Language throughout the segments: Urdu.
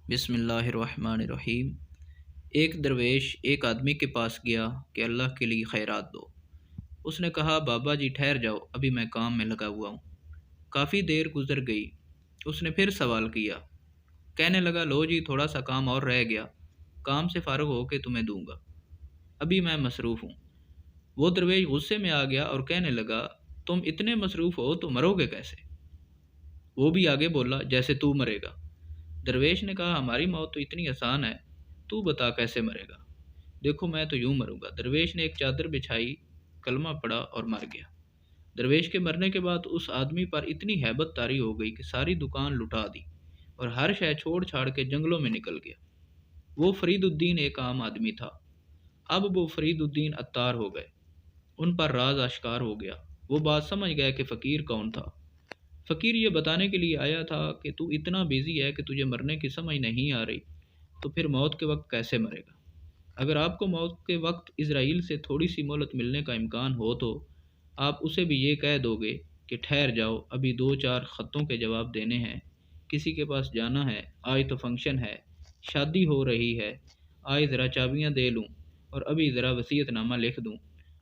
بسم اللہ الرحمن الرحیم۔ ایک درویش ایک آدمی کے پاس گیا کہ اللہ کے لیے خیرات دو۔ اس نے کہا بابا جی ٹھہر جاؤ، ابھی میں کام میں لگا ہوا ہوں۔ کافی دیر گزر گئی۔ اس نے پھر سوال کیا، کہنے لگا لو جی تھوڑا سا کام اور رہ گیا، کام سے فارغ ہو کے تمہیں دوں گا، ابھی میں مصروف ہوں۔ وہ درویش غصے میں آ گیا اور کہنے لگا تم اتنے مصروف ہو تو مرو گے کیسے؟ وہ بھی آگے بولا جیسے تو مرے گا۔ درویش نے کہا ہماری موت تو اتنی آسان ہے، تو بتا کیسے مرے گا؟ دیکھو میں تو یوں مروں گا۔ درویش نے ایک چادر بچھائی، کلمہ پڑھا اور مر گیا۔ درویش کے مرنے کے بعد اس آدمی پر اتنی ہیبت طاری ہو گئی کہ ساری دکان لٹا دی اور ہر شے چھوڑ چھاڑ کے جنگلوں میں نکل گیا۔ وہ فرید الدین ایک عام آدمی تھا، اب وہ فرید الدین عطار ہو گئے۔ ان پر راز آشکار ہو گیا۔ وہ بات سمجھ گئے کہ فقیر کون تھا۔ فقیر یہ بتانے کے لیے آیا تھا کہ تو اتنا بیزی ہے کہ تجھے مرنے کی سمجھ نہیں آ رہی، تو پھر موت کے وقت کیسے مرے گا؟ اگر آپ کو موت کے وقت اسرائیل سے تھوڑی سی مہلت ملنے کا امکان ہو تو آپ اسے بھی یہ کہہ دو گے کہ ٹھہر جاؤ، ابھی 2-4 خطوں کے جواب دینے ہیں، کسی کے پاس جانا ہے، آج تو فنکشن ہے، شادی ہو رہی ہے، آج ذرا چابیاں دے لوں اور ابھی ذرا وصیت نامہ لکھ دوں۔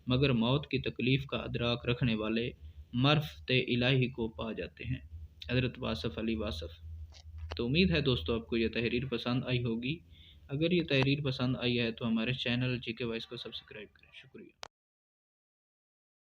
مگر موت کی تکلیف کا ادراک رکھنے والے معرفت الہی کو پا جاتے ہیں۔ حضرت واصف علی واصف۔ تو امید ہے دوستو آپ کو یہ تحریر پسند آئی ہوگی۔ اگر یہ تحریر پسند آئی ہے تو ہمارے چینل جی کے وائس کو سبسکرائب کریں۔ شکریہ۔